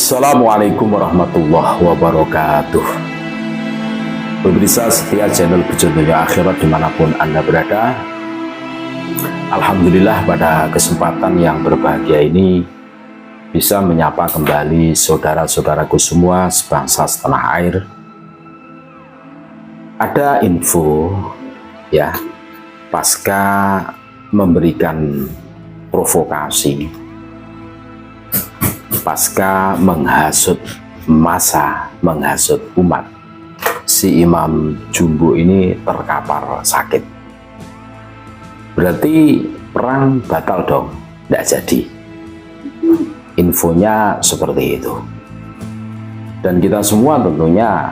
Assalamualaikum warahmatullahi wabarakatuh. Pemirsa setia channel Bejo Dunia Akhirat dimanapun Anda berada, alhamdulillah pada kesempatan yang berbahagia ini bisa menyapa kembali saudara-saudaraku semua sebangsa setanah air. Ada info ya, pasca memberikan provokasi, pasca menghasut massa, menghasut umat, si Imam Jumbo ini terkapar sakit. Berarti perang batal dong, tidak jadi. Infonya seperti itu. Dan kita semua tentunya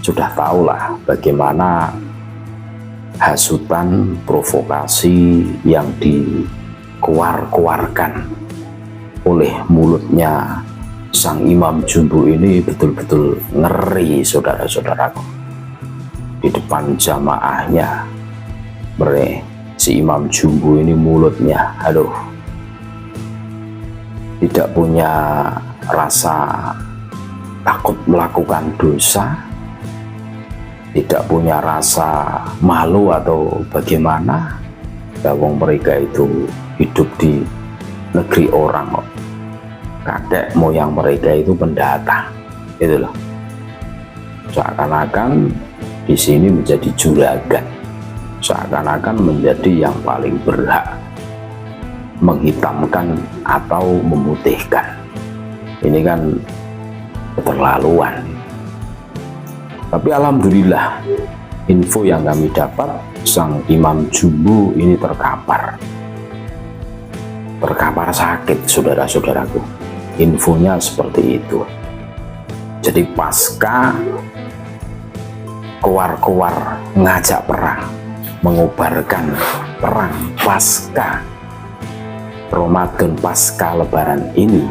sudah tahulah bagaimana hasutan provokasi yang dikeluarkan oleh mulutnya sang Imam Jumbo ini betul-betul ngeri, saudara-saudaraku. Di depan jamaahnya, si Imam Jumbo ini mulutnya, aduh, tidak punya rasa takut melakukan dosa, tidak punya rasa malu atau bagaimana. Wong mereka itu hidup di negeri orang, kakek moyang mereka itu pendatang, itu loh. Seakan-akan di sini menjadi juragan, seakan-akan menjadi yang paling berhak menghitamkan atau memutihkan. Ini kan keterlaluan. Tapi alhamdulillah, info yang kami dapat, sang Imam Jumbo ini terkapar sakit, saudara-saudaraku. Infonya seperti itu. Jadi pasca keluar ngajak perang, mengobarkan perang pasca Ramadan, pasca Lebaran ini,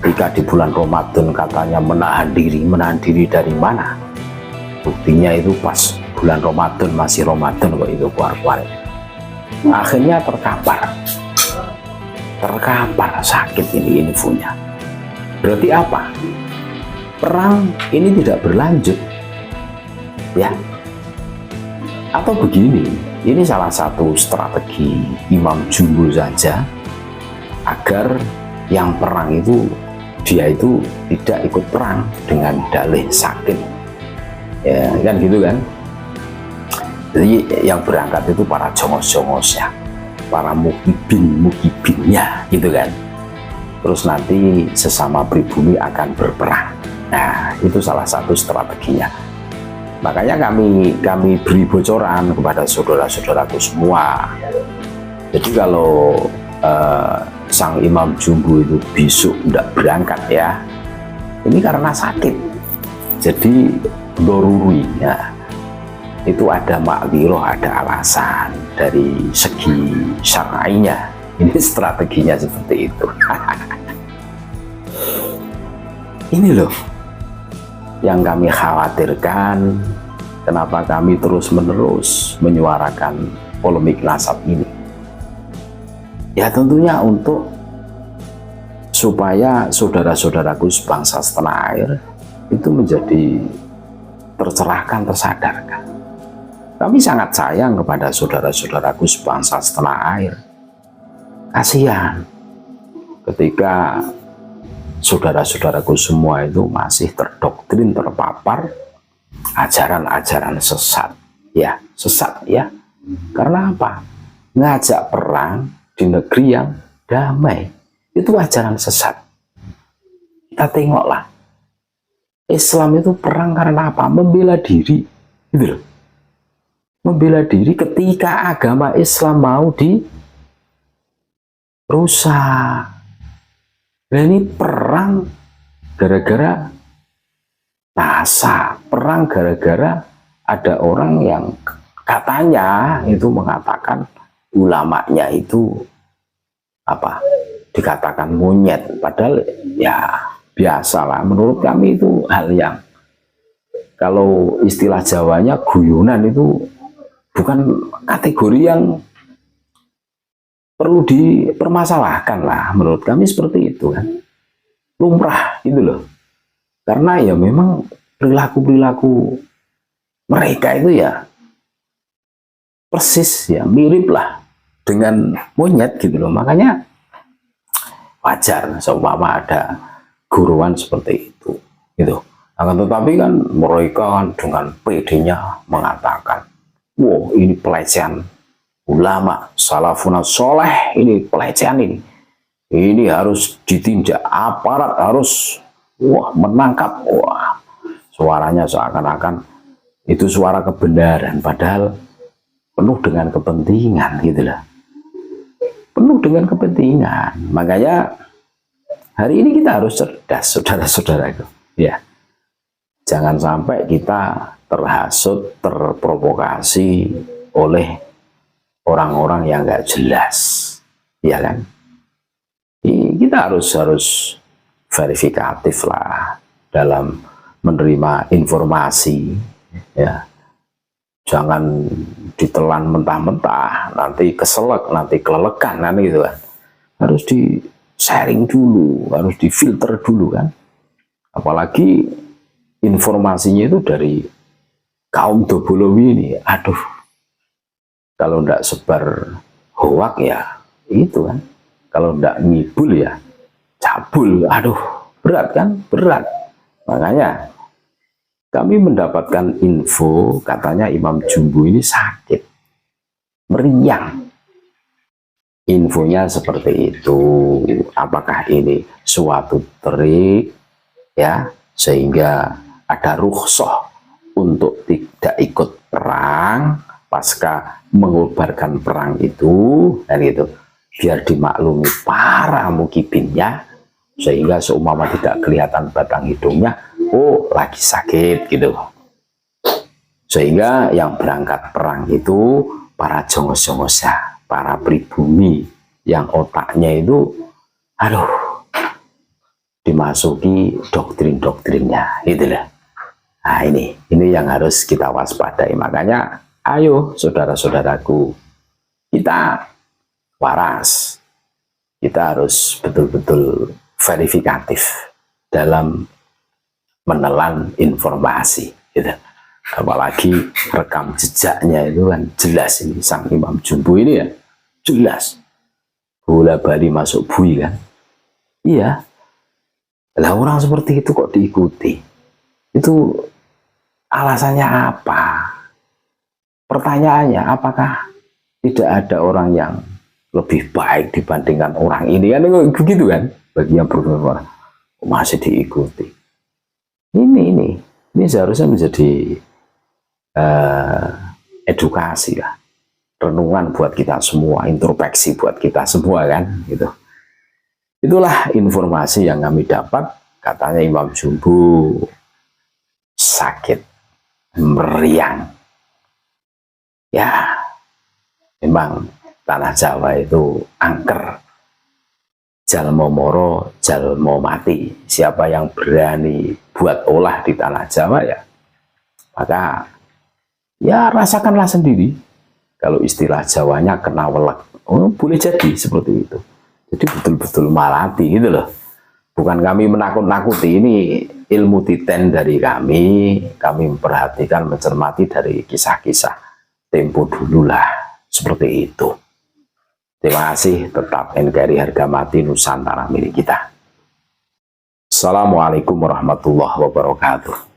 ketika di bulan Ramadan katanya menahan diri dari mana? Buktinya itu pas bulan Ramadan, masih Ramadan kok itu keluar. Akhirnya terkapar sakit ini infonya. Berarti apa? Perang ini tidak berlanjut ya, atau begini, ini salah satu strategi Imam Jumbo saja agar yang perang itu dia itu tidak ikut perang dengan dalih sakit ya, kan gitu kan. Jadi yang berangkat itu para jongos-jongosnya, para mukibinnya gitu kan. Terus nanti sesama pribumi akan berperang. Nah, itu salah satu strateginya. Makanya kami beri bocoran kepada saudara-saudaraku semua. Jadi kalau sang Imam Jumbo itu besok tidak berangkat ya, ini karena sakit. Jadi doruri ya, itu ada makwiroh, ada alasan dari segi syar'inya. Ini strateginya seperti itu. Ini loh yang kami khawatirkan, kenapa kami terus-menerus menyuarakan polemik nasab ini. Ya tentunya untuk supaya saudara-saudaraku sebangsa setanah air itu menjadi tercerahkan, tersadarkan. Kami sangat sayang kepada saudara-saudaraku sebangsa setanah air. Kasihan ketika saudara-saudaraku semua itu masih terdoktrin, terpapar ajaran-ajaran sesat ya, karena apa? Ngajak perang di negeri yang damai, itu ajaran sesat. Kita tengoklah, Islam itu perang karena apa? Membela diri, gitu loh. Membela diri ketika agama Islam mau dirusak. Dan ini perang gara-gara massa, perang gara-gara ada orang yang katanya itu mengatakan ulamanya itu apa? Dikatakan monyet, padahal ya biasalah, menurut kami itu hal yang, kalau istilah Jawanya guyonan, itu bukan kategori yang perlu dipermasalahkan lah, menurut kami seperti itu kan. lumrah gitu loh. Karena ya memang perilaku-perilaku mereka itu ya persis ya mirip lah dengan monyet gitu loh. Makanya wajar seumpama ada guruan seperti itu gitu. Akan tetapi kan mereka kan dengan PD-nya mengatakan, wow ini pelecehan ulama salafun soleh, ini pelecehan ini harus ditindak, aparat harus menangkap. Wah, suaranya seakan-akan itu suara kebenaran, padahal penuh dengan kepentingan gitu lah, penuh dengan kepentingan. Makanya hari ini kita harus cerdas, saudara-saudaraku ya. Jangan sampai kita terhasut, terprovokasi oleh orang-orang yang nggak jelas, ya kan? Kita harus verifikatif lah dalam menerima informasi, ya. Jangan ditelan mentah-mentah, nanti keselak, nanti kelelekan, kan gitu kan. Harus di sharing dulu, harus difilter dulu kan. Apalagi informasinya itu dari kaum Dobolowi ini, aduh, kalau ndak sebar hoak ya itu kan, kalau ndak ngibul ya cabul, aduh, berat kan, berat. Makanya kami mendapatkan info katanya Imam Jumbo ini sakit, meriang. Infonya seperti itu. Apakah ini suatu trik ya sehingga ada rukhsah untuk tidak ikut perang pasca mengobarkan perang itu, dan itu biar dimaklumi para mukibinnya, sehingga seumpama tidak kelihatan batang hidungnya, oh lagi sakit gitu, sehingga yang berangkat perang itu para jongos-jongosnya, para pribumi yang otaknya itu aduh dimasuki doktrin-doktrinnya gitu lah. Nah ini yang harus kita waspadai. Makanya ayo saudara-saudaraku, kita waras, kita harus betul-betul verifikatif dalam menelan informasi gitu. Apalagi rekam jejaknya itu kan jelas, ini sang Imam Jumbo ini ya jelas bola bali masuk bui kan. Iya lah, orang seperti itu kok diikuti, itu alasannya apa? Pertanyaannya, apakah tidak ada orang yang lebih baik dibandingkan orang ini kan, begitu kan? Bagi yang berpendapat masih diikuti, ini seharusnya menjadi edukasi lah, renungan buat kita semua, introspeksi buat kita semua kan gitu. Itulah informasi yang kami dapat, katanya Imam Jumbo sakit, meriang. Ya, memang tanah Jawa itu angker. Jalmo moro, jalmo mati. Siapa yang berani buat olah di tanah Jawa ya, maka ya rasakanlah sendiri. Kalau istilah Jawanya kena welek, oh boleh jadi seperti itu. Jadi betul-betul malati gitu loh. Bukan kami menakut-nakuti, ini ilmu titen dari kami memperhatikan, mencermati dari kisah-kisah tempo dulu lah, seperti itu. Terima kasih, tetap NKRI harga mati Nusantara milik kita. Assalamualaikum warahmatullahi wabarakatuh.